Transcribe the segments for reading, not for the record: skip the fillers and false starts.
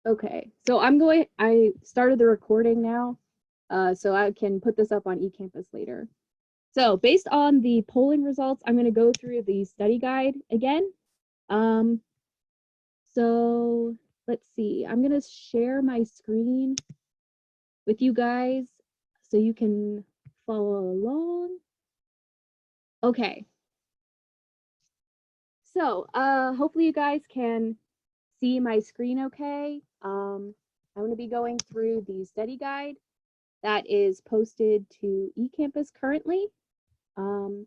Okay, so I started the recording now, so I can put this up on eCampus later. So based on the polling results, I'm going to go through the study guide again. Um, so let's see, I'm going to share my screen with you guys so you can follow along. Okay. So hopefully you guys can see my screen okay. I'm going to be going through the study guide that is posted to eCampus currently. Um,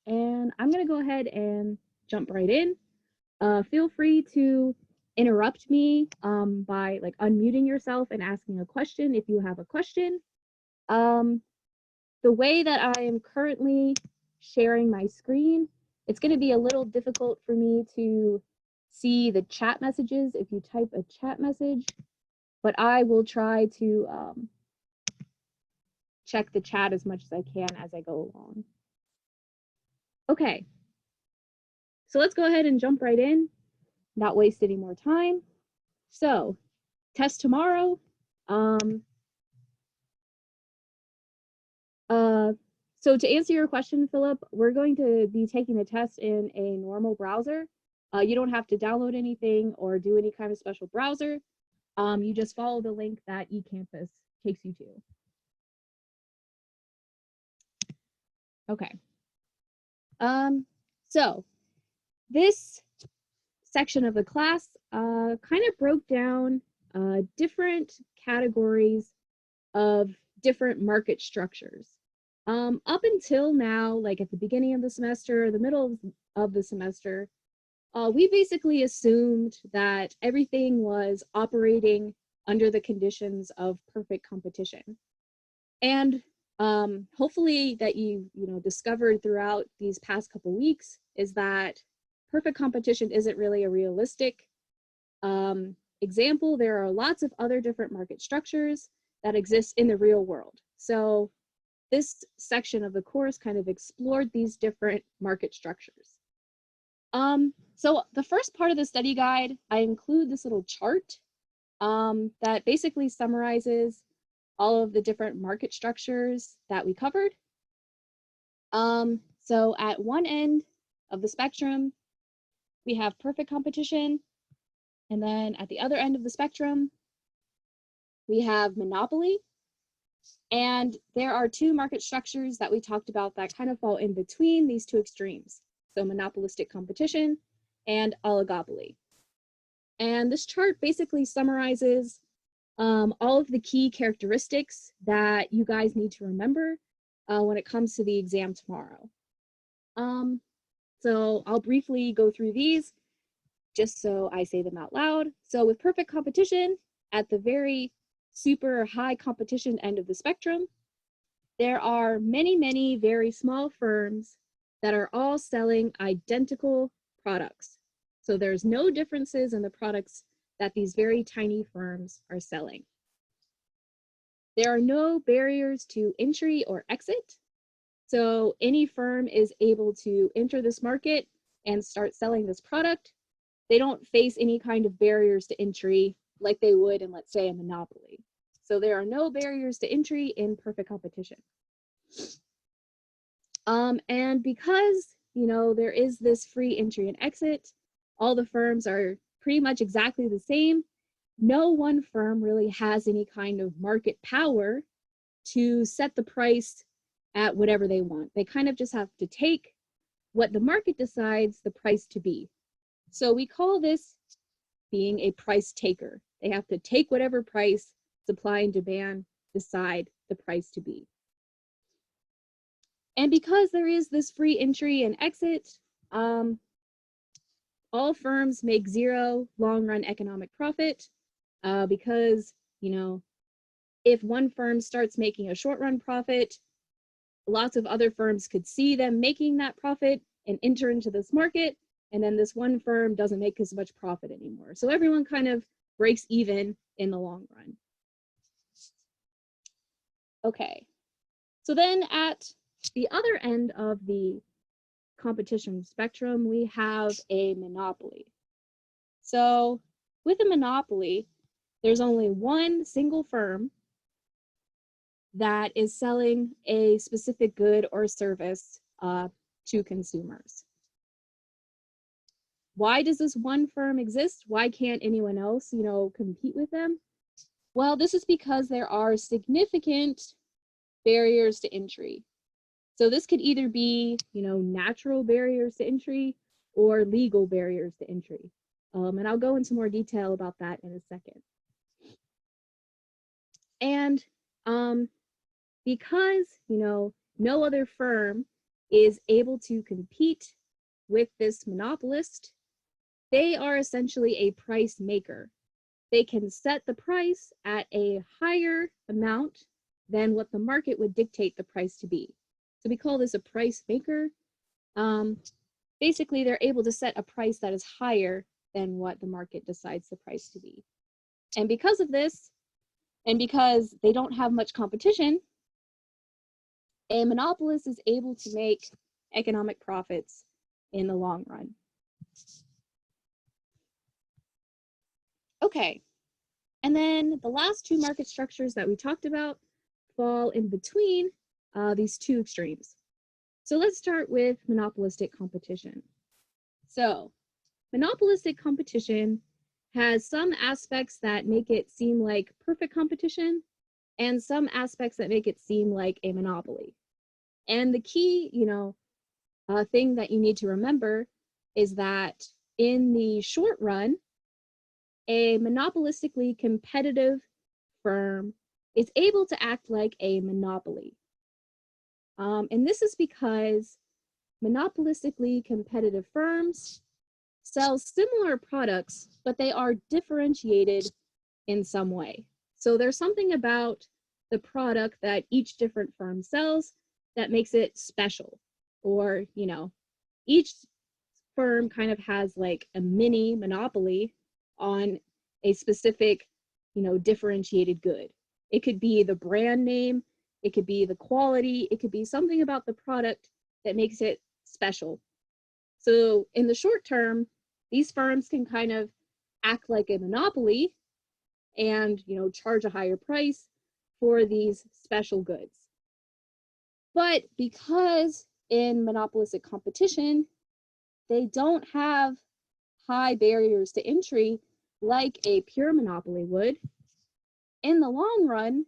and I'm going to go ahead and jump right in. Feel free to interrupt me by like unmuting yourself and asking a question if you have a question. The way that I am currently sharing my screen, it's going to be a little difficult for me to see the chat messages if you type a chat message, but I will try to check the chat as much as I can as I go along. Okay, so let's go ahead and jump right in, not waste any more time. So, test tomorrow. So to answer your question, Philip, we're going to be taking the test in a normal browser. You don't have to download anything or do any kind of special browser. You just follow the link that eCampus takes you to. Okay. So this section of the class kind of broke down different categories of different market structures. Up until now, like at the beginning of the semester, the middle of the semester, we basically assumed that everything was operating under the conditions of perfect competition. And hopefully that you discovered throughout these past couple weeks is that perfect competition isn't really a realistic example. There are lots of other different market structures that exist in the real world. So this section of the course kind of explored these different market structures. So the first part of the study guide, I include this little chart that basically summarizes all of the different market structures that we covered. So at one end of the spectrum, we have perfect competition. And then at the other end of the spectrum, we have monopoly. And there are two market structures that we talked about that kind of fall in between these two extremes. So monopolistic competition and oligopoly. And this chart basically summarizes all of the key characteristics that you guys need to remember when it comes to the exam tomorrow. So I'll briefly go through these just so I say them out loud. So with perfect competition, at the very super high competition end of the spectrum, there are many, many very small firms that are all selling identical products. So there's no differences in the products that these very tiny firms are selling. There are no barriers to entry or exit. So any firm is able to enter this market and start selling this product. They don't face any kind of barriers to entry like they would in, let's say, a monopoly. So there are no barriers to entry in perfect competition. And because, there is this free entry and exit, all the firms are pretty much exactly the same. No one firm really has any kind of market power to set the price at whatever they want. They kind of just have to take what the market decides the price to be. So we call this being a price taker. They have to take whatever price supply and demand decide the price to be. And because there is this free entry and exit, all firms make zero long-run economic profit because, if one firm starts making a short-run profit, lots of other firms could see them making that profit and enter into this market, and then this one firm doesn't make as much profit anymore. So everyone kind of breaks even in the long run. Okay, so then at the other end of the competition spectrum, we have a monopoly. So with a monopoly, there's only one single firm that is selling a specific good or service to consumers. Why does this one firm exist? Why can't anyone else, compete with them? Well, this is because there are significant barriers to entry. So this could either be, natural barriers to entry or legal barriers to entry. And I'll go into more detail about that in a second. And because, no other firm is able to compete with this monopolist, they are essentially a price maker. They can set the price at a higher amount than what the market would dictate the price to be. So we call this a price maker. Basically, they're able to set a price that is higher than what the market decides the price to be. And because of this, and because they don't have much competition, a monopolist is able to make economic profits in the long run. Okay, and then the last two market structures that we talked about fall in between these two extremes. So let's start with monopolistic competition. So monopolistic competition has some aspects that make it seem like perfect competition and some aspects that make it seem like a monopoly. And the key, thing that you need to remember is that in the short run, a monopolistically competitive firm is able to act like a monopoly. And this is because monopolistically competitive firms sell similar products, but they are differentiated in some way. So there's something about the product that each different firm sells that makes it special. Or, each firm kind of has like a mini monopoly on a specific, differentiated good. It could be the brand name, it could be the quality, it could be something about the product that makes it special. So in the short term, these firms can kind of act like a monopoly and, charge a higher price for these special goods. But because in monopolistic competition, they don't have high barriers to entry like a pure monopoly would, in the long run,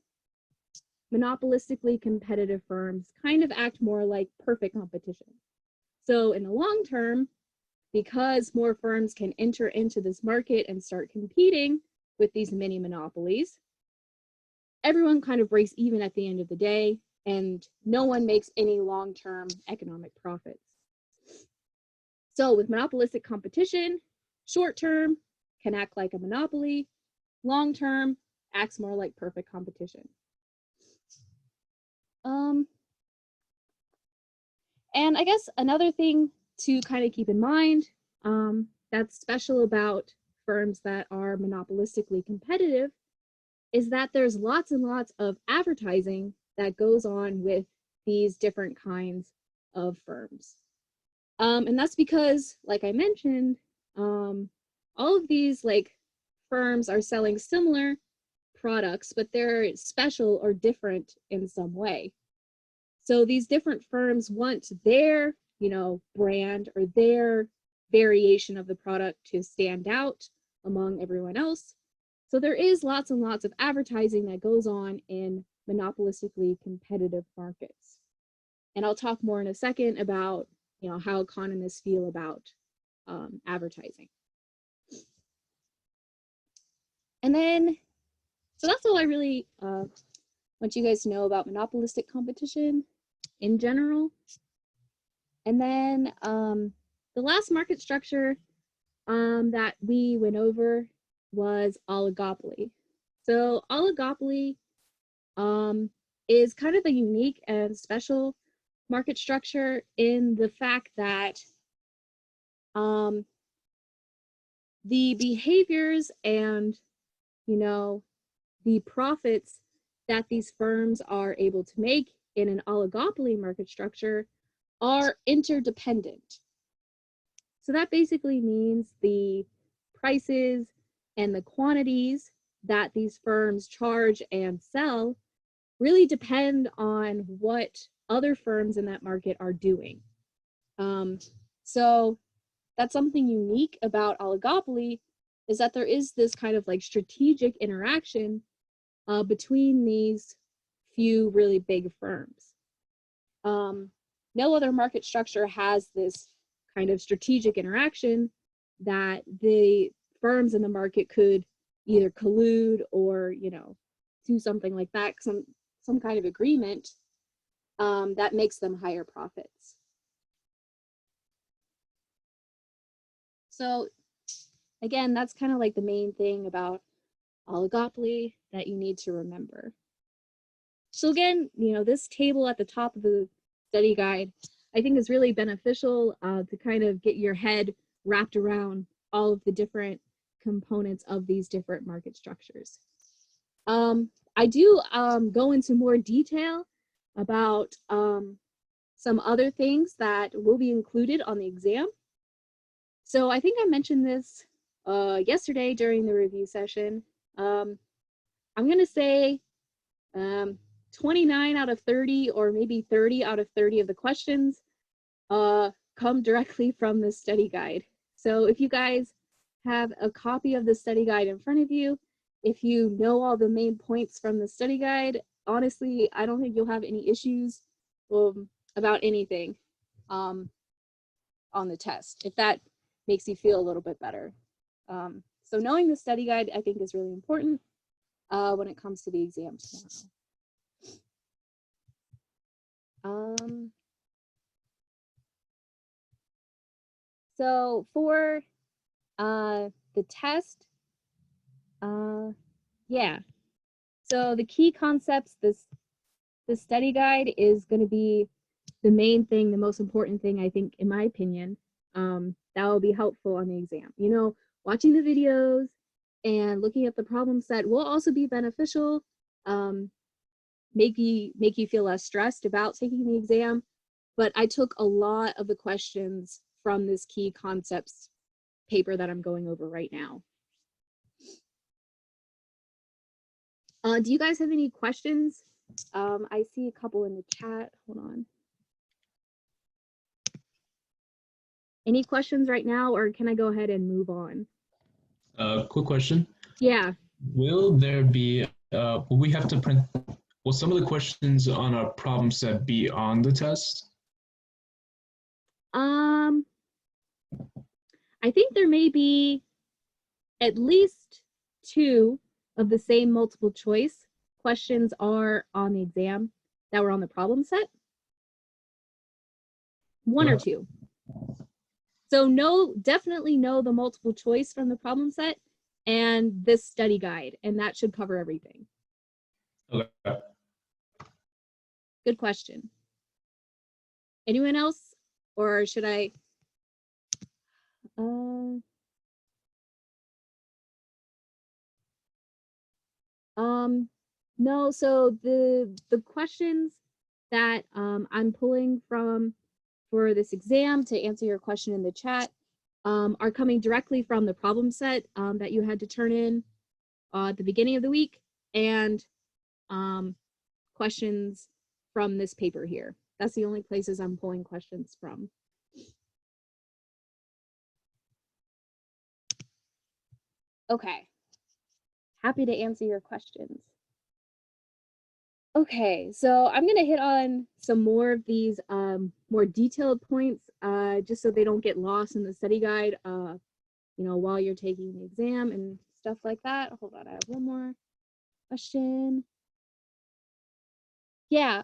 monopolistically competitive firms kind of act more like perfect competition. So in the long term, because more firms can enter into this market and start competing with these mini monopolies, everyone kind of breaks even at the end of the day, and no one makes any long-term economic profits. So with monopolistic competition, short-term can act like a monopoly, long-term acts more like perfect competition. And I guess another thing to kind of keep in mind that's special about firms that are monopolistically competitive is that there's lots and lots of advertising that goes on with these different kinds of firms. And that's because, like I mentioned, all of these firms are selling similar products, but they're special or different in some way. So these different firms want their, brand or their variation of the product to stand out among everyone else. So there is lots and lots of advertising that goes on in monopolistically competitive markets. And I'll talk more in a second about, how economists feel about advertising. And then, so that's all I really want you guys to know about monopolistic competition in general. And then the last market structure that we went over was oligopoly. So oligopoly is kind of a unique and special market structure in the fact that the behaviors and, the profits that these firms are able to make in an oligopoly market structure are interdependent. So that basically means the prices and the quantities that these firms charge and sell really depend on what other firms in that market are doing. So that's something unique about oligopoly, is that there is this kind of like strategic interaction between these few really big firms. No other market structure has this kind of strategic interaction that the firms in the market could either collude or, you know, do something like that, some kind of agreement that makes them higher profits. So again, that's kind of like the main thing about oligopoly that you need to remember. So again, you know, this table at the top of the study guide, I think is really beneficial to kind of get your head wrapped around all of the different components of these different market structures. I do go into more detail about some other things that will be included on the exam. So I think I mentioned this yesterday during the review session. I'm going to say 29 out of 30, or maybe 30 out of 30 of the questions come directly from the study guide. So if you guys have a copy of the study guide in front of you, if you know all the main points from the study guide, honestly, I don't think you'll have any issues about anything on the test, if that makes you feel a little bit better. So knowing the study guide, I think, is really important when it comes to the exam tomorrow. So for the test, yeah. So the key concepts, this study guide is going to be the main thing, the most important thing, I think, in my opinion, that will be helpful on the exam. You know, watching the videos and looking at the problem set will also be beneficial, make you feel less stressed about taking the exam. But I took a lot of the questions from this key concepts paper that I'm going over right now. Do you guys have any questions? I see a couple in the chat. Hold on. Any questions right now, or can I go ahead and move on? Quick question. Yeah. Will there be, will we have to print, will some of the questions on our problem set be on the test? I think there may be at least 2 of the same multiple choice questions are on the exam that were on the problem set. 1 or 2. So definitely know the multiple choice from the problem set and this study guide, and that should cover everything. Okay. Good question. Anyone else, or should I? No. So the questions that I'm pulling from for this exam to answer your question in the chat are coming directly from the problem set that you had to turn in at the beginning of the week, and questions from this paper here. That's the only places I'm pulling questions from. Okay, happy to answer your questions. Okay, so I'm gonna hit on some more of these more detailed points just so they don't get lost in the study guide, you know, while you're taking the exam and stuff like that. Hold on, I have one more question. Yeah,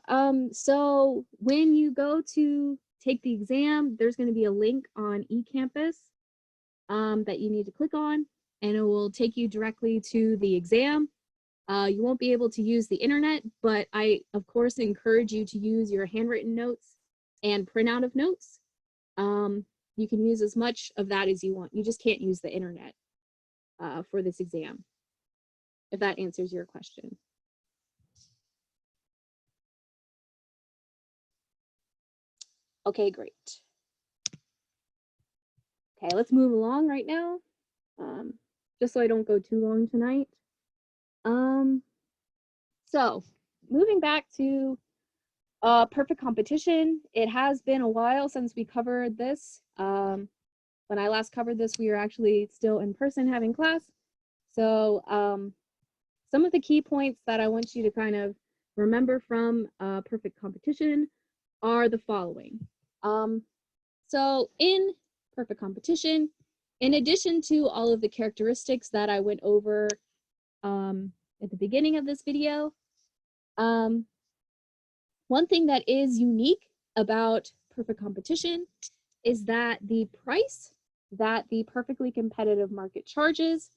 so when you go to take the exam, there's going to be a link on eCampus that you need to click on, and it will take you directly to the exam. You won't be able to use the internet, but I, of course, encourage you to use your handwritten notes and printout of notes. You can use as much of that as you want. You just can't use the internet for this exam, if that answers your question. Okay, great. Okay, let's move along right now. just so I don't go too long tonight. So moving back to perfect competition, it has been a while since we covered this. When I last covered this, we were actually still in person having class. So some of the key points that I want you to kind of remember from perfect competition are the following. So in perfect competition, in addition to all of the characteristics that I went over at the beginning of this video, one thing that is unique about perfect competition is that the price that the perfectly competitive market charges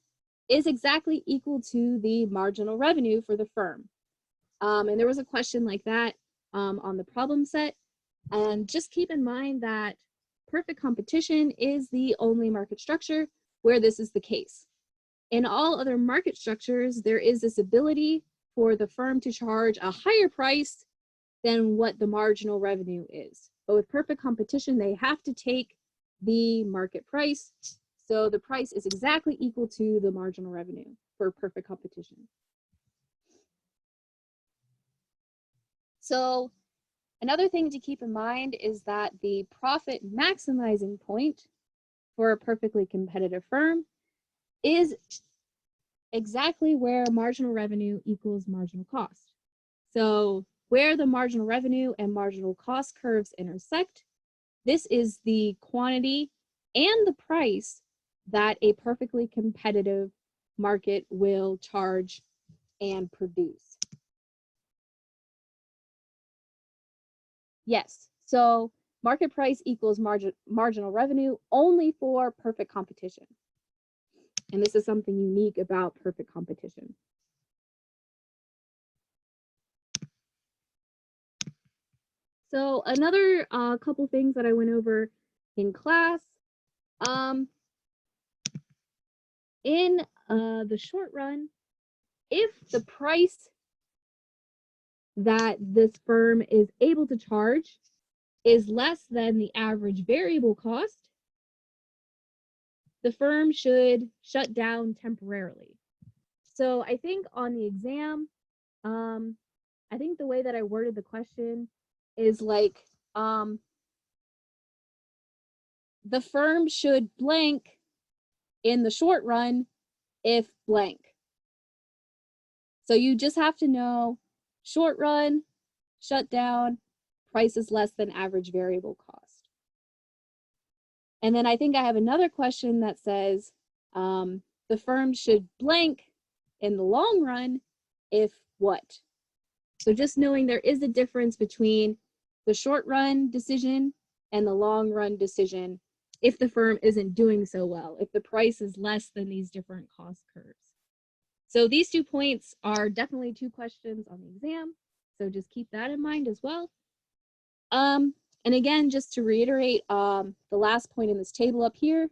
is exactly equal to the marginal revenue for the firm. And there was a question like that on the problem set. And just keep in mind that perfect competition is the only market structure where this is the case. In all other market structures, there is this ability for the firm to charge a higher price than what the marginal revenue is. But with perfect competition, they have to take the market price. So the price is exactly equal to the marginal revenue for perfect competition. So another thing to keep in mind is that the profit maximizing point for a perfectly competitive firm is exactly where marginal revenue equals marginal cost. So where the marginal revenue and marginal cost curves intersect, this is the quantity and the price that a perfectly competitive market will charge and produce. Yes, so market price equals marginal revenue only for perfect competition. And this is something unique about perfect competition. So another couple things that I went over in class. In the short run, if the price that this firm is able to charge is less than the average variable cost, the firm should shut down temporarily. So I think on the exam, I think the way that I worded the question is like, the firm should blank in the short run if blank. So you just have to know short run, shut down, price is less than average variable cost. And then I think I have another question that says the firm should blank in the long run if what? So just knowing there is a difference between the short run decision and the long run decision if the firm isn't doing so well, if the price is less than these different cost curves. So these 2 points are definitely 2 questions on the exam. So just keep that in mind as well. And again, just to reiterate the last point in this table up here,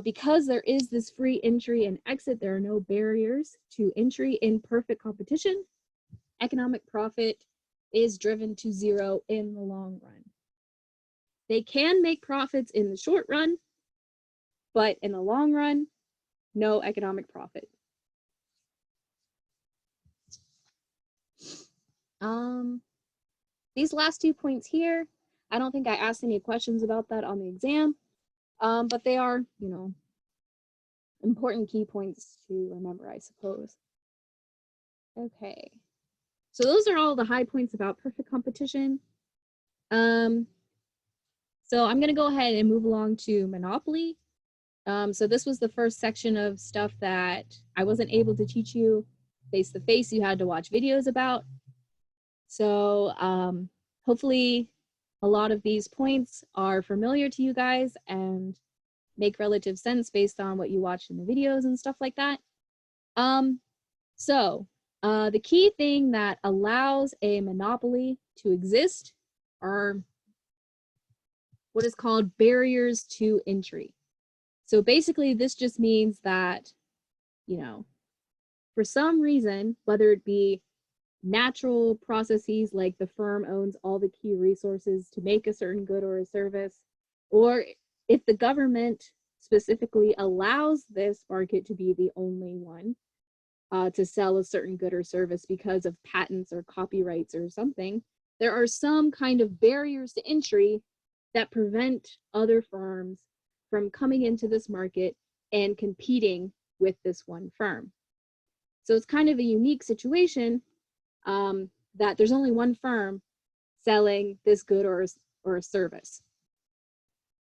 because there is this free entry and exit, there are no barriers to entry in perfect competition. Economic profit is driven to 0 in the long run. They can make profits in the short run, but in the long run, no economic profit. These last 2 points here, I don't think I asked any questions about that on the exam, but they are, you know, important key points to remember, I suppose. Okay, so those are all the high points about perfect competition. So I'm gonna go ahead and move along to Monopoly. So this was the first section of stuff that I wasn't able to teach you face-to-face. You had to watch videos about. So hopefully a lot of these points are familiar to you guys and make relative sense based on what you watched in the videos and stuff like that. So the key thing that allows a monopoly to exist are what is called barriers to entry. So basically this just means that, you know, for some reason, whether it be natural processes like the firm owns all the key resources to make a certain good or a service, or if the government specifically allows this market to be the only one to sell a certain good or service because of patents or copyrights or something, there are some kind of barriers to entry that prevent other firms from coming into this market and competing with this one firm. So it's kind of a unique situation that there's only one firm selling this good or a service.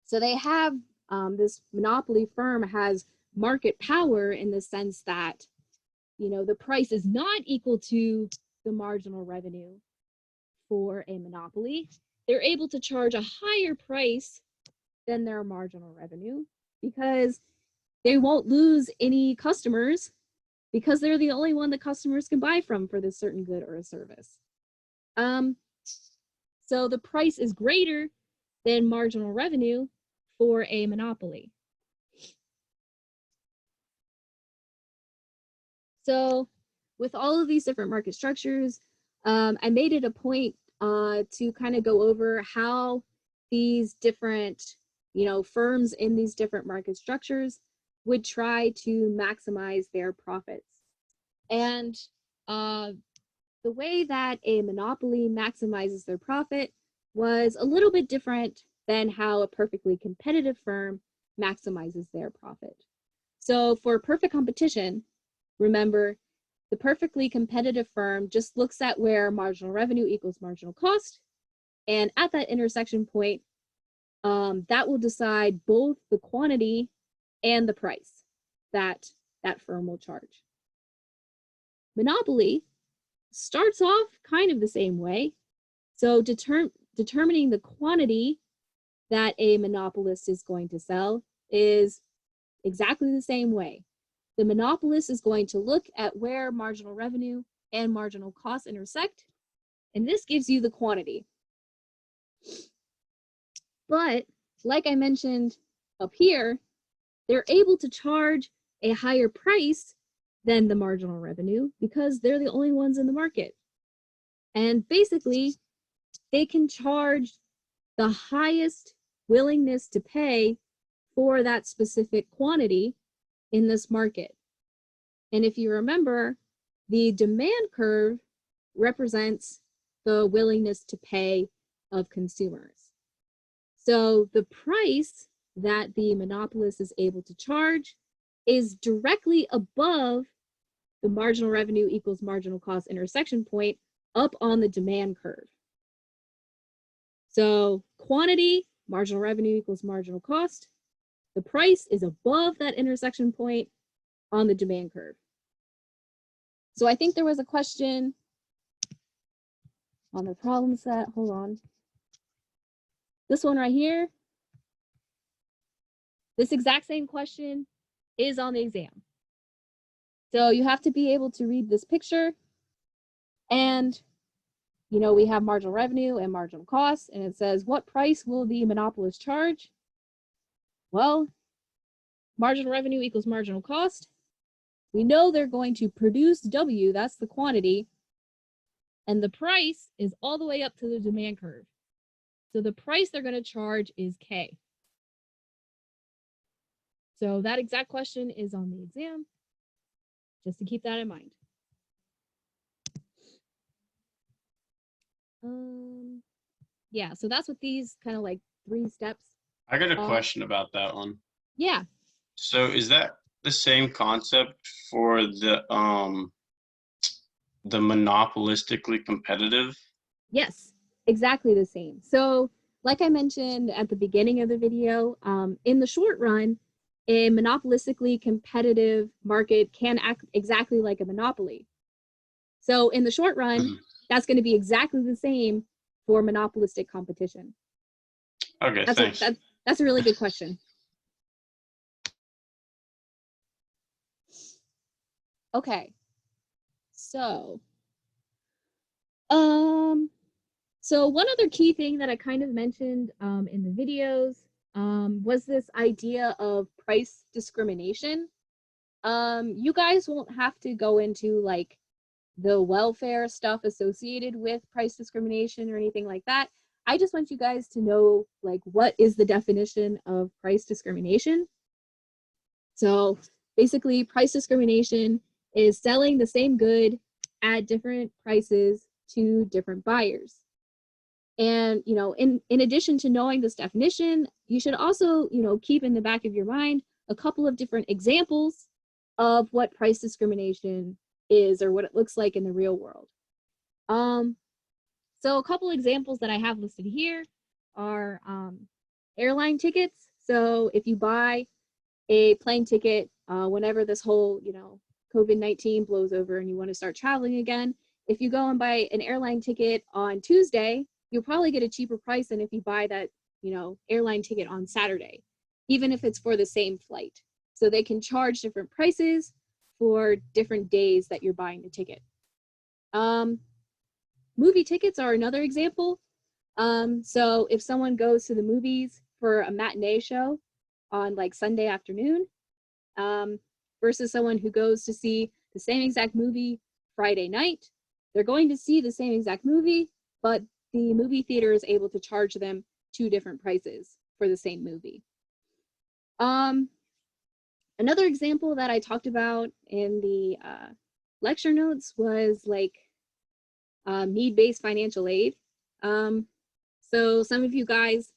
So they have, this monopoly firm has market power in the sense that, you know, the price is not equal to the marginal revenue for a monopoly. They're able to charge a higher price than their marginal revenue because they won't lose any customers because they're the only one that customers can buy from for this certain good or a service. So the price is greater than marginal revenue for a monopoly. So with all of these different market structures, I made it a point to kind of go over how these different, you know, firms in these different market structures would try to maximize their profits. And the way that a monopoly maximizes their profit was a little bit different than how a perfectly competitive firm maximizes their profit. So for perfect competition, remember, the perfectly competitive firm just looks at where marginal revenue equals marginal cost, and at that intersection point, that will decide both the quantity and the price that that firm will charge. Monopoly starts off kind of the same way. So determining the quantity that a monopolist is going to sell is exactly the same way. The monopolist is going to look at where marginal revenue and marginal costs intersect, and this gives you the quantity. But like I mentioned up here, they're able to charge a higher price than the marginal revenue because they're the only ones in the market. And basically, they can charge the highest willingness to pay for that specific quantity in this market. And if you remember, the demand curve represents the willingness to pay of consumers. So the price that the monopolist is able to charge is directly above the marginal revenue equals marginal cost intersection point up on the demand curve. So quantity, marginal revenue equals marginal cost. The price is above that intersection point on the demand curve. So I think there was a question on the problem set. Hold on. This one right here. This exact same question is on the exam. So you have to be able to read this picture, and you know, we have marginal revenue and marginal cost, and it says, what price will the monopolist charge? Well, marginal revenue equals marginal cost. We know they're going to produce W, that's the quantity, and the price is all the way up to the demand curve. So the price they're going to charge is K. So that exact question is on the exam, just to keep that in mind. Yeah, so that's what these kind of like 3 steps. I got a question about that one. Yeah. So is that the same concept for the monopolistically competitive? Yes, exactly the same. So like I mentioned at the beginning of the video, in the short run, a monopolistically competitive market can act exactly like a monopoly. So in the short run, that's going to be exactly the same for monopolistic competition. Okay, thanks. That's a really good question. Okay, so one other key thing that I kind of mentioned in the videos was this idea of price discrimination. You guys won't have to go into like the welfare stuff associated with price discrimination or anything like that. I just want you guys to know like what is the definition of price discrimination. So basically, price discrimination is selling the same good at different prices to different buyers. And, you know, in addition to knowing this definition, you should also, you know, keep in the back of your mind a couple of different examples of what price discrimination is or what it looks like in the real world. So a couple examples that I have listed here are airline tickets. So if you buy a plane ticket whenever this whole, you know, COVID-19 blows over and you want to start traveling again, if you go and buy an airline ticket on Tuesday, you'll probably get a cheaper price than if you buy that, you know, airline ticket on Saturday, even if it's for the same flight. So they can charge different prices for different days that you're buying the ticket. Movie tickets are another example. So if someone goes to the movies for a matinee show on like Sunday afternoon, versus someone who goes to see the same exact movie Friday night, they're going to see the same exact movie, but the movie theater is able to charge them 2 different prices for the same movie. Another example that I talked about in the lecture notes was like need-based financial aid. So some of you guys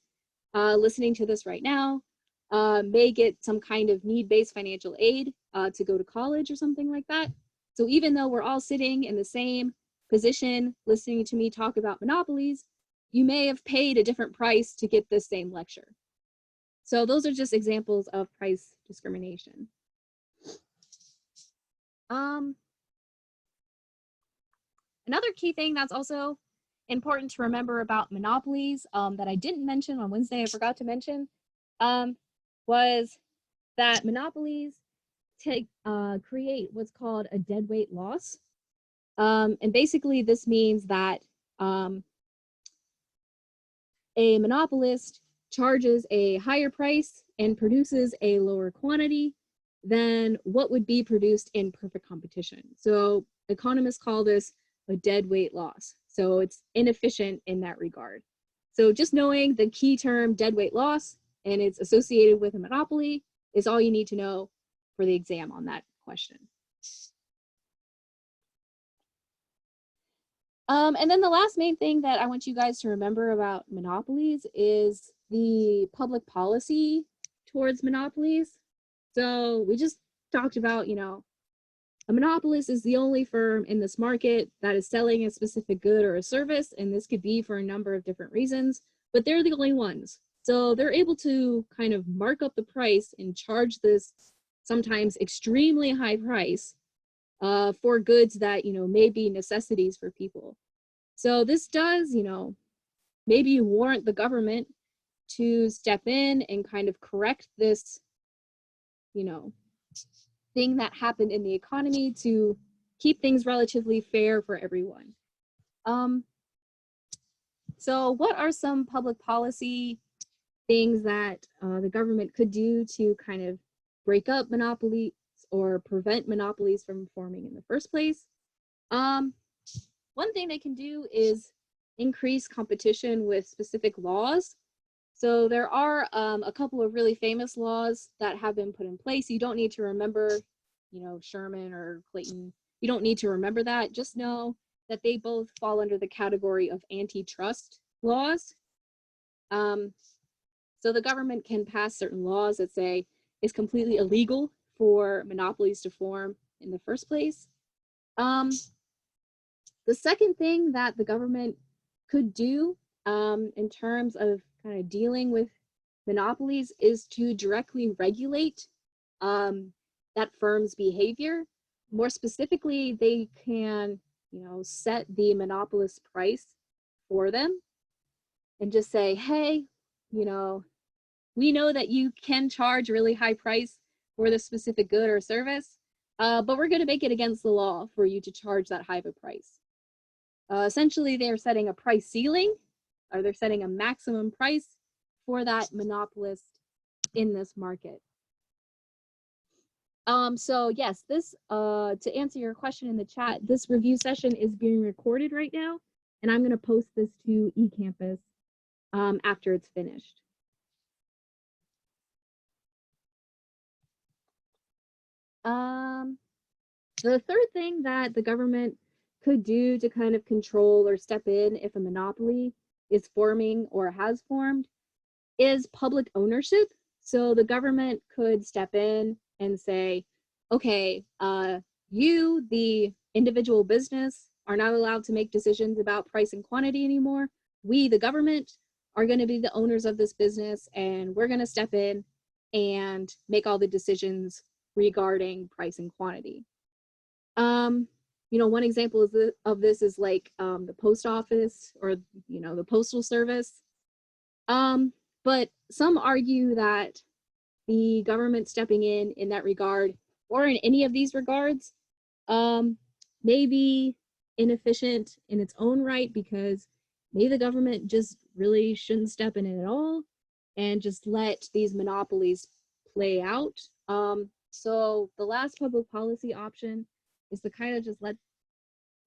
listening to this right now may get some kind of need-based financial aid to go to college or something like that. So even though we're all sitting in the same position listening to me talk about monopolies, you may have paid a different price to get this same lecture. So those are just examples of price discrimination. Another key thing that's also important to remember about monopolies that I didn't mention on Wednesday, I forgot to mention, was that monopolies create what's called a deadweight loss. And basically this means that a monopolist charges a higher price and produces a lower quantity than what would be produced in perfect competition. So economists call this a deadweight loss. So it's inefficient in that regard. So just knowing the key term deadweight loss and it's associated with a monopoly is all you need to know for the exam on that question. And then the last main thing that I want you guys to remember about monopolies is the public policy towards monopolies. So we just talked about, you know, a monopolist is the only firm in this market that is selling a specific good or a service, and this could be for a number of different reasons, but they're the only ones. So they're able to kind of mark up the price and charge this sometimes extremely high price for goods that, you know, may be necessities for people. So this does, you know, maybe warrant the government to step in and kind of correct this, you know, thing that happened in the economy to keep things relatively fair for everyone. So what are some public policy things that the government could do to kind of break up monopolies or prevent monopolies from forming in the first place? One thing they can do is increase competition with specific laws. So there are a couple of really famous laws that have been put in place. You don't need to remember, you know, Sherman or Clayton. You don't need to remember that. Just know that they both fall under the category of antitrust laws. So the government can pass certain laws that say it's completely illegal for monopolies to form in the first place. The second thing that the government could do in terms of kind of dealing with monopolies is to directly regulate that firm's behavior. More specifically, they can, you know, set the monopolist price for them and just say, hey, you know, we know that you can charge a really high price for this specific good or service, but we're going to make it against the law for you to charge that high of a price. Essentially, they're setting a price ceiling, or they're setting a maximum price for that monopolist in this market. So yes, this, to answer your question in the chat, this review session is being recorded right now, and I'm going to post this to eCampus after it's finished. The third thing that the government could do to kind of control or step in if a monopoly is forming or has formed is public ownership. So the government could step in and say, okay, you, the individual business, are not allowed to make decisions about price and quantity anymore. We, the government, are going to be the owners of this business, and we're going to step in and make all the decisions regarding price and quantity. One example of this is like the post office or the postal service. But some argue that the government stepping in that regard, or in any of these regards, may be inefficient in its own right, because maybe the government just really shouldn't step in it at all and just let these monopolies play out. So the last public policy option is to kind of just let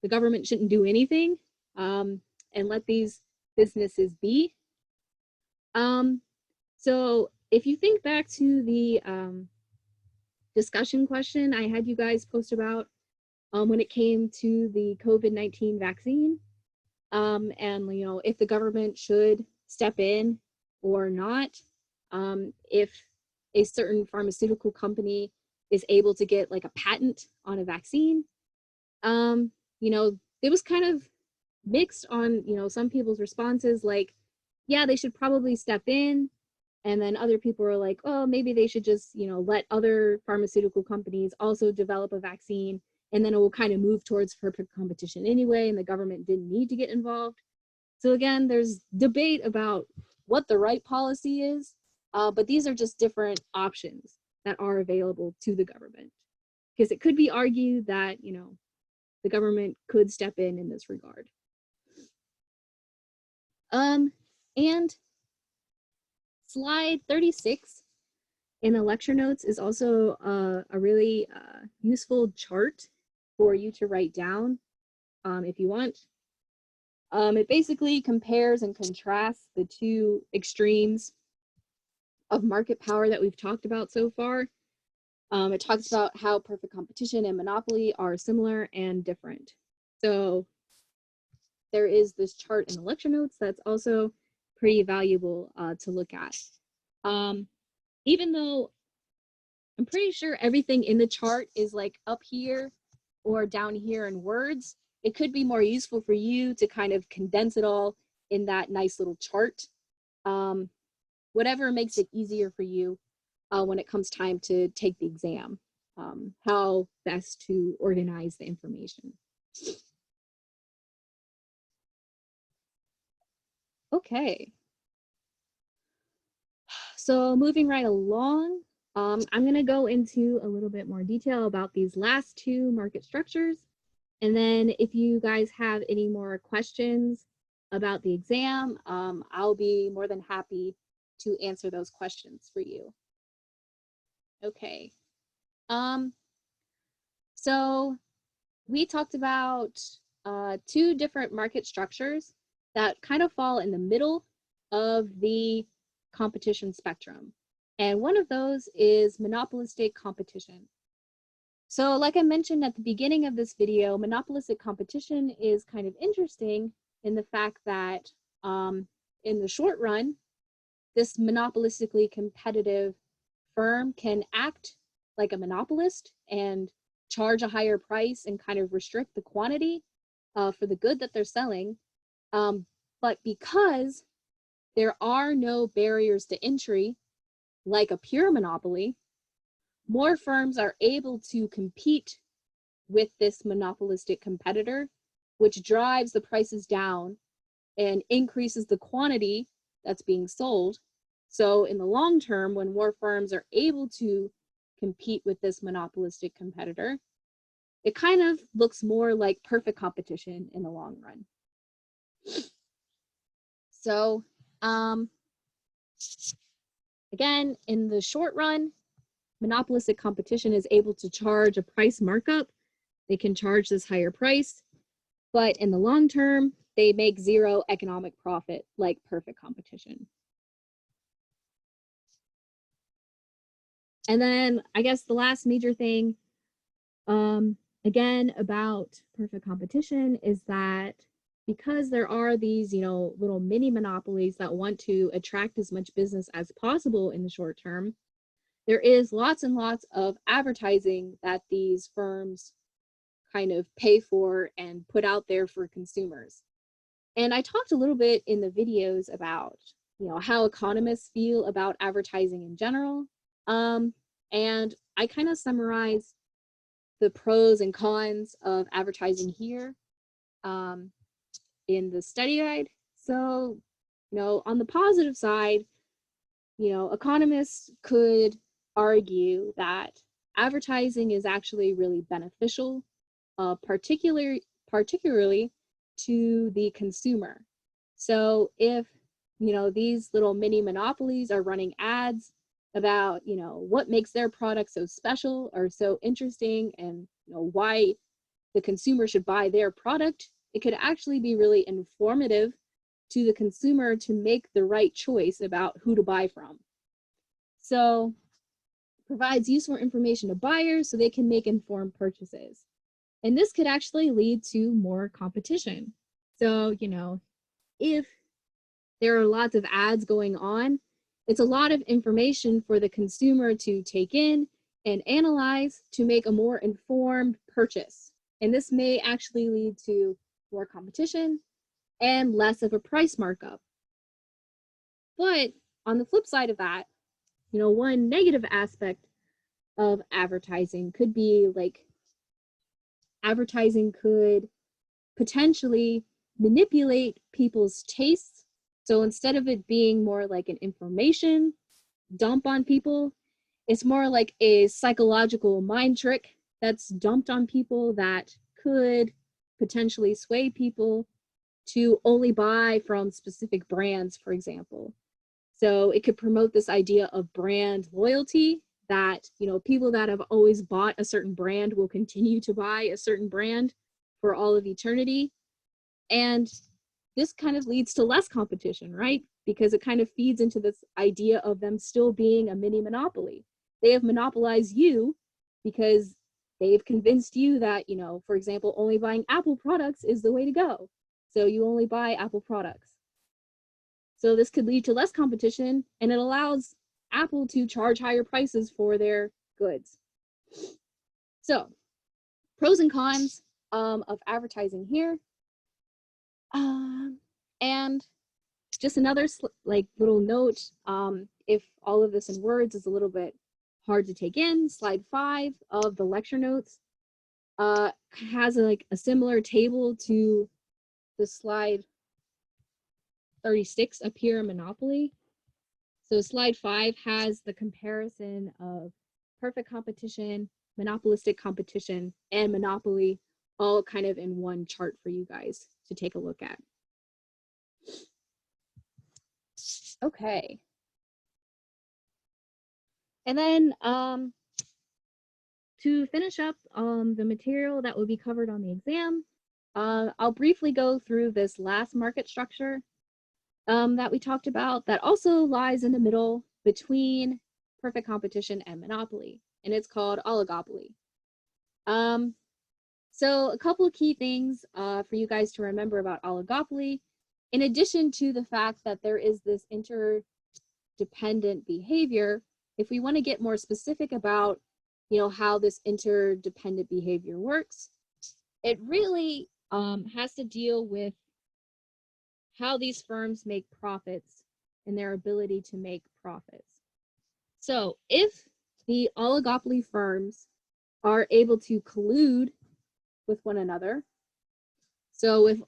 the government shouldn't do anything, and let these businesses be. So if you think back to the discussion question I had you guys post about when it came to the COVID-19 vaccine, and if the government should step in or not, if a certain pharmaceutical company is able to get like a patent on a vaccine, it was kind of mixed on some people's responses, like, yeah, they should probably step in. And then other people are like, oh, maybe they should just, let other pharmaceutical companies also develop a vaccine, and then it will kind of move towards perfect competition anyway, and the government didn't need to get involved. So again, there's debate about what the right policy is, but these are just different options that are available to the government. Because it could be argued that, the government could step in this regard. And slide 36 in the lecture notes is also a really useful chart for you to write down if you want. It basically compares and contrasts the two extremes of market power that we've talked about so far. It talks about how perfect competition and monopoly are similar and different. So there is this chart in the lecture notes that's also pretty valuable to look at. Even though I'm pretty sure everything in the chart is like up here or down here in words, it could be more useful for you to kind of condense it all in that nice little chart. Whatever makes it easier for you when it comes time to take the exam, how best to organize the information. Okay. So moving right along, I'm going to go into a little bit more detail about these last two market structures. And then if you guys have any more questions about the exam, I'll be more than happy to answer those questions for you. Okay. So we talked about two different market structures that kind of fall in the middle of the competition spectrum. And one of those is monopolistic competition. So like I mentioned at the beginning of this video, monopolistic competition is kind of interesting in the fact that in the short run, this monopolistically competitive firm can act like a monopolist and charge a higher price and kind of restrict the quantity for the good that they're selling. But because there are no barriers to entry, like a pure monopoly, more firms are able to compete with this monopolistic competitor, which drives the prices down and increases the quantity that's being sold. So in the long term, when more firms are able to compete with this monopolistic competitor, it kind of looks more like perfect competition in the long run. So again, in the short run, monopolistic competition is able to charge a price markup. They can charge this higher price, but in the long term, they make zero economic profit like perfect competition. And then I guess the last major thing Again, about perfect competition is that because there are these, little mini monopolies that want to attract as much business as possible in the short term, there is lots and lots of advertising that these firms kind of pay for and put out there for consumers. And I talked a little bit in the videos about, how economists feel about advertising in general. And I kind of summarized the pros and cons of advertising here in the study guide. So, on the positive side, economists could argue that advertising is actually really beneficial, particularly to the consumer. So if these little mini monopolies are running ads about what makes their product so special or so interesting, and why the consumer should buy their product, it could actually be really informative to the consumer to make the right choice about who to buy from. So provides useful information to buyers so they can make informed purchases. And this could actually lead to more competition. So, if there are lots of ads going on, it's a lot of information for the consumer to take in and analyze to make a more informed purchase. And this may actually lead to more competition and less of a price markup. But on the flip side of that, one negative aspect of advertising could be like advertising could potentially manipulate people's tastes. So instead of it being more like an information dump on people, it's more like a psychological mind trick that's dumped on people that could potentially sway people to only buy from specific brands, for example. So it could promote this idea of brand loyalty, that people that have always bought a certain brand will continue to buy a certain brand for all of eternity. And this kind of leads to less competition, right? Because it kind of feeds into this idea of them still being a mini monopoly. They have monopolized you because they've convinced you that, for example, only buying Apple products is the way to go. So you only buy Apple products. So this could lead to less competition, and it allows Apple to charge higher prices for their goods. So pros and cons of advertising here. And just another little note, if all of this in words is a little bit hard to take in, slide 5 of the lecture notes has a similar table to the slide 36 up here in Monopoly. So slide 5 has the comparison of perfect competition, monopolistic competition, and Monopoly all kind of in one chart for you guys to take a look at. Okay. And then to finish up the material that will be covered on the exam, I'll briefly go through this last market structure that we talked about that also lies in the middle between perfect competition and monopoly, and it's called oligopoly. So a couple of key things for you guys to remember about oligopoly, in addition to the fact that there is this interdependent behavior. If we want to get more specific about how this interdependent behavior works, it really has to deal with how these firms make profits and their ability to make profits. So if the oligopoly firms are able to collude with one another, so if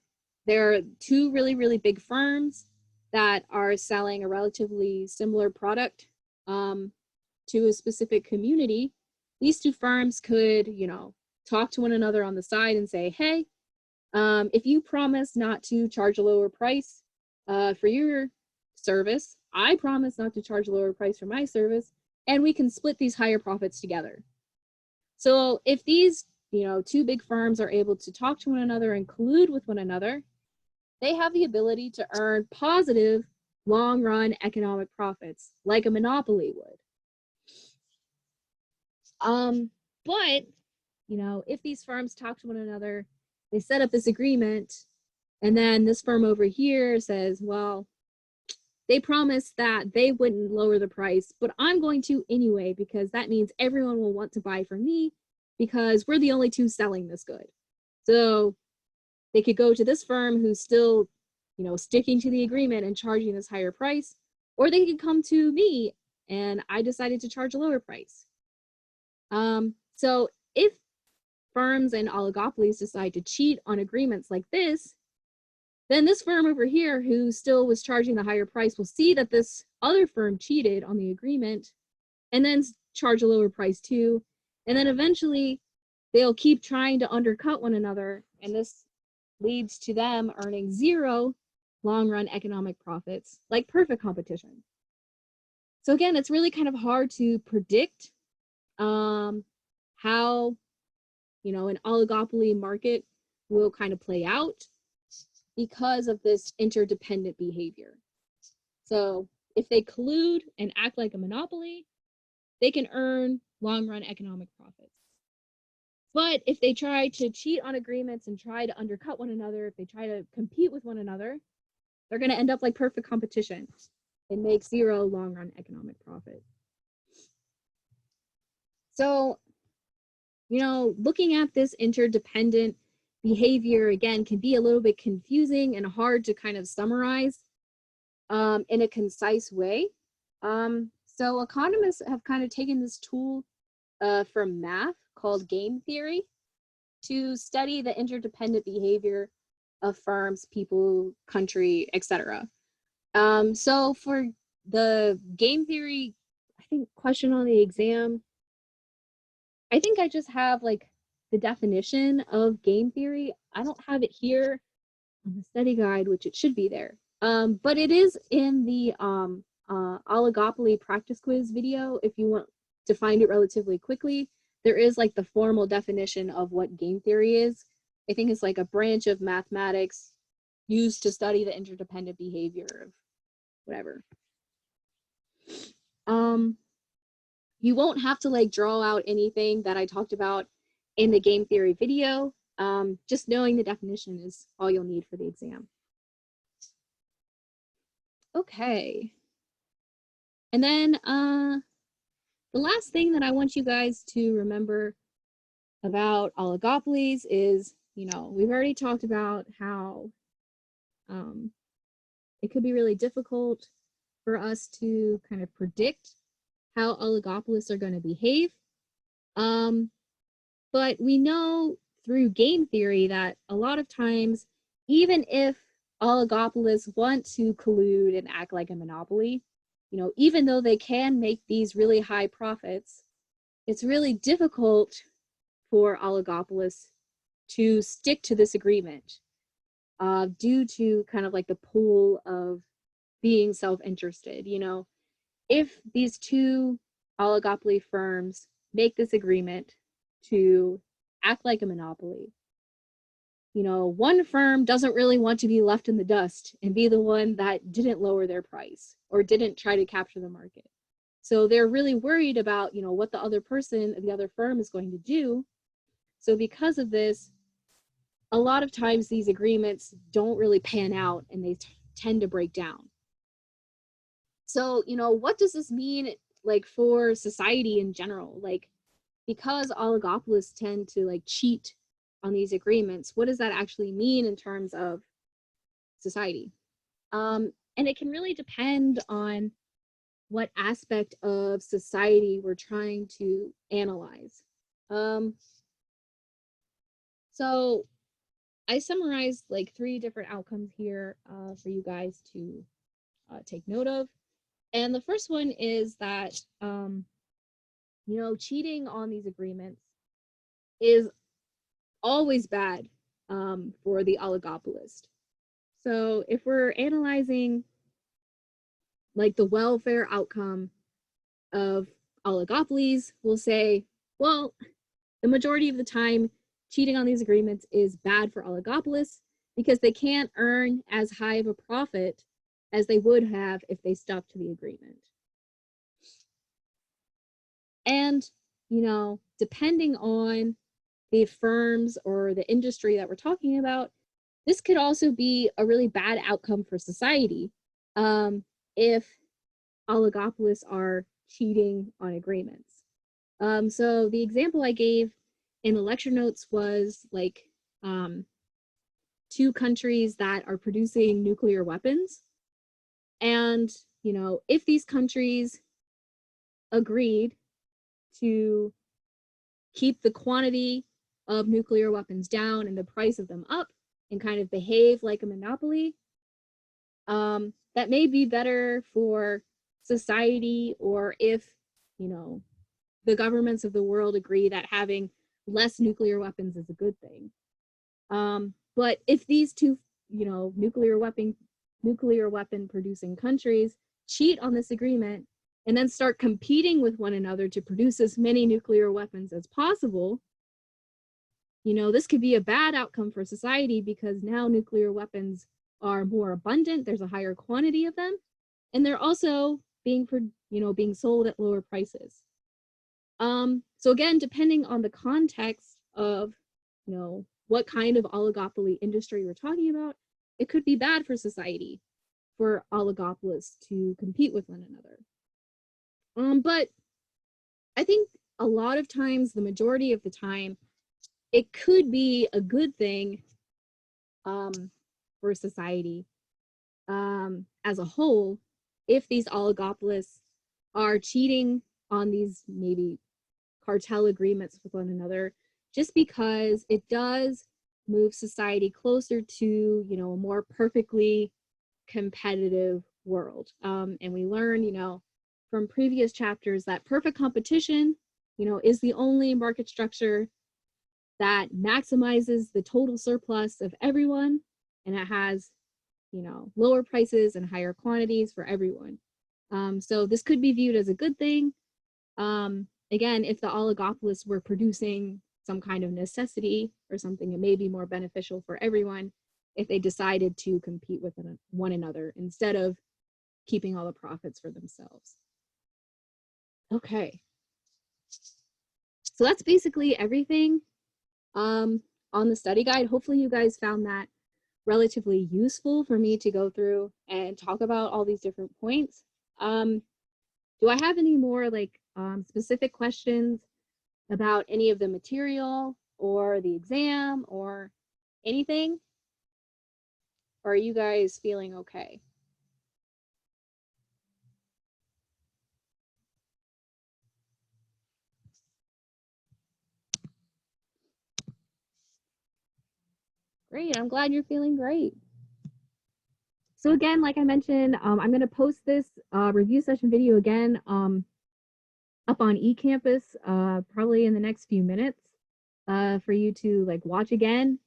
there are two really, really big firms that are selling a relatively similar product to a specific community, these two firms could, talk to one another on the side and say, hey, if you promise not to charge a lower price for your service, I promise not to charge a lower price for my service, and we can split these higher profits together. So if these, two big firms are able to talk to one another and collude with one another, they have the ability to earn positive long-run economic profits like a monopoly would. But if these firms talk to one another, they set up this agreement, and then this firm over here says, well, they promised that they wouldn't lower the price, but I'm going to anyway, because that means everyone will want to buy from me because we're the only two selling this good. So they could go to this firm who's still, sticking to the agreement and charging this higher price, or they could come to me and I decided to charge a lower price. So if firms and oligopolies decide to cheat on agreements like this, then this firm over here who still was charging the higher price will see that this other firm cheated on the agreement and then charge a lower price too. And then eventually they'll keep trying to undercut one another, and this leads to them earning zero long-run economic profits, like perfect competition. So again, it's really kind of hard to predict how, an oligopoly market will kind of play out because of this interdependent behavior. So if they collude and act like a monopoly, they can earn long-run economic profits. But if they try to cheat on agreements and try to undercut one another, if they try to compete with one another, they're going to end up like perfect competition and make zero long-run economic profit. So, looking at this interdependent behavior, again, can be a little bit confusing and hard to kind of summarize in a concise way. So economists have kind of taken this tool from math called game theory to study the interdependent behavior of firms, people, country, etc. So for the game theory, I think question on the exam, I think I just have like the definition of game theory. I don't have it here on the study guide, which it should be there. But it is in the oligopoly practice quiz video. If you want to find it relatively quickly, there is like the formal definition of what game theory is. I think it's like a branch of mathematics used to study the interdependent behavior of whatever. You won't have to like draw out anything that I talked about in the game theory video. Just knowing the definition is all you'll need for the exam. Okay. And then the last thing that I want you guys to remember about oligopolies is, we've already talked about how it could be really difficult for us to kind of predict how oligopolists are going to behave. But we know through game theory that a lot of times, even if oligopolists want to collude and act like a monopoly, even though they can make these really high profits, it's really difficult for oligopolists to stick to this agreement due to kind of like the pull of being self-interested. If these two oligopoly firms make this agreement to act like a monopoly, one firm doesn't really want to be left in the dust and be the one that didn't lower their price or didn't try to capture the market. So they're really worried about, what the other firm is going to do. So because of this, a lot of times these agreements don't really pan out and they tend to break down. So, what does this mean like for society in general? Like, because oligopolists tend to like cheat on these agreements, what does that actually mean in terms of society? And it can really depend on what aspect of society we're trying to analyze. So I summarized like 3 different outcomes here for you guys to take note of. And the first one is that, cheating on these agreements is always bad for the oligopolist. So if we're analyzing like the welfare outcome of oligopolies, we'll say, well, the majority of the time, cheating on these agreements is bad for oligopolists because they can't earn as high of a profit as they would have if they stuck to the agreement. And, depending on the firms or the industry that we're talking about, this could also be a really bad outcome for society if oligopolists are cheating on agreements. So the example I gave in the lecture notes was like two countries that are producing nuclear weapons. And, you know, if these countries agreed to keep the quantity of nuclear weapons down and the price of them up and kind of behave like a monopoly, that may be better for society, or if, you know, the governments of the world agree that having less nuclear weapons is a good thing. But if these two, you know, nuclear weapon producing countries cheat on this agreement and then start competing with one another to produce as many nuclear weapons as possible, you know, this could be a bad outcome for society, because now nuclear weapons are more abundant, there's a higher quantity of them, and they're also being sold at lower prices. So again, depending on the context of, you know, what kind of oligopoly industry we're talking about, it could be bad for society for oligopolists to compete with one another. But I think a lot of times, the majority of the time, it could be a good thing for society as a whole if these oligopolists are cheating on these maybe cartel agreements with one another, just because it does move society closer to, you know, a more perfectly competitive world. And we learn, you know, from previous chapters that perfect competition, you know, is the only market structure that maximizes the total surplus of everyone, and it has, you know, lower prices and higher quantities for everyone. So this could be viewed as a good thing. Again, if the oligopolists were producing some kind of necessity or something, it may be more beneficial for everyone if they decided to compete with one another instead of keeping all the profits for themselves. Okay. So that's basically everything on the study guide. Hopefully you guys found that relatively useful for me to go through and talk about all these different points. Do I have any more like specific questions about any of the material or the exam or anything? Or are you guys feeling okay? Great, I'm glad you're feeling great. So again, like I mentioned, I'm going to post this review session video again up on eCampus probably in the next few minutes for you to like watch again.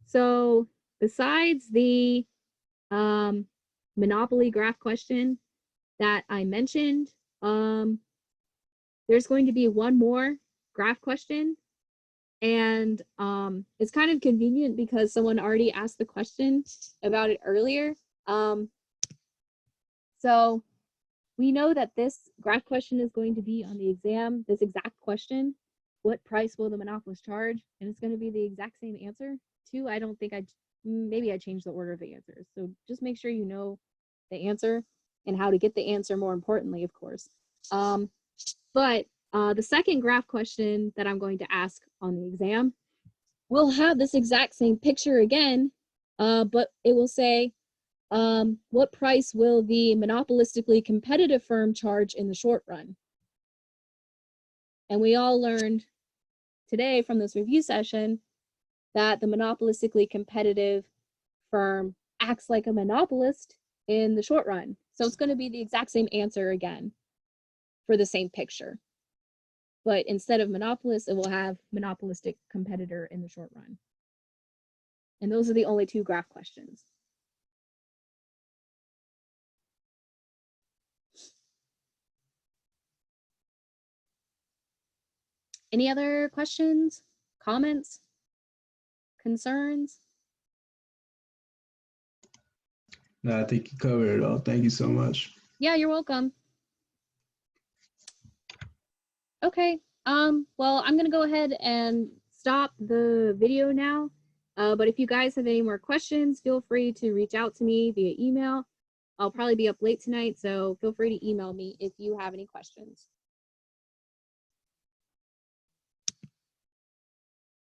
So besides the Monopoly graph question that I mentioned, there's going to be one more graph question. And it's kind of convenient because someone already asked the question about it earlier. So we know that this graph question is going to be on the exam, this exact question: what price will the monopolist charge? And it's going to be the exact same answer too. I don't think maybe I changed the order of the answers. So just make sure you know the answer and how to get the answer, more importantly, of course. But the second graph question that I'm going to ask on the exam will have this exact same picture again, but it will say, what price will the monopolistically competitive firm charge in the short run? And we all learned today from this review session that the monopolistically competitive firm acts like a monopolist in the short run. So it's going to be the exact same answer again for the same picture. But instead of monopolist, it will have monopolistic competitor in the short run. And those are the only two graph questions. Any other questions, comments, concerns? No, I think you covered it all. Thank you so much. Yeah, you're welcome. Okay, Well, I'm gonna go ahead and stop the video now. But if you guys have any more questions, feel free to reach out to me via email. I'll probably be up late tonight, so feel free to email me if you have any questions.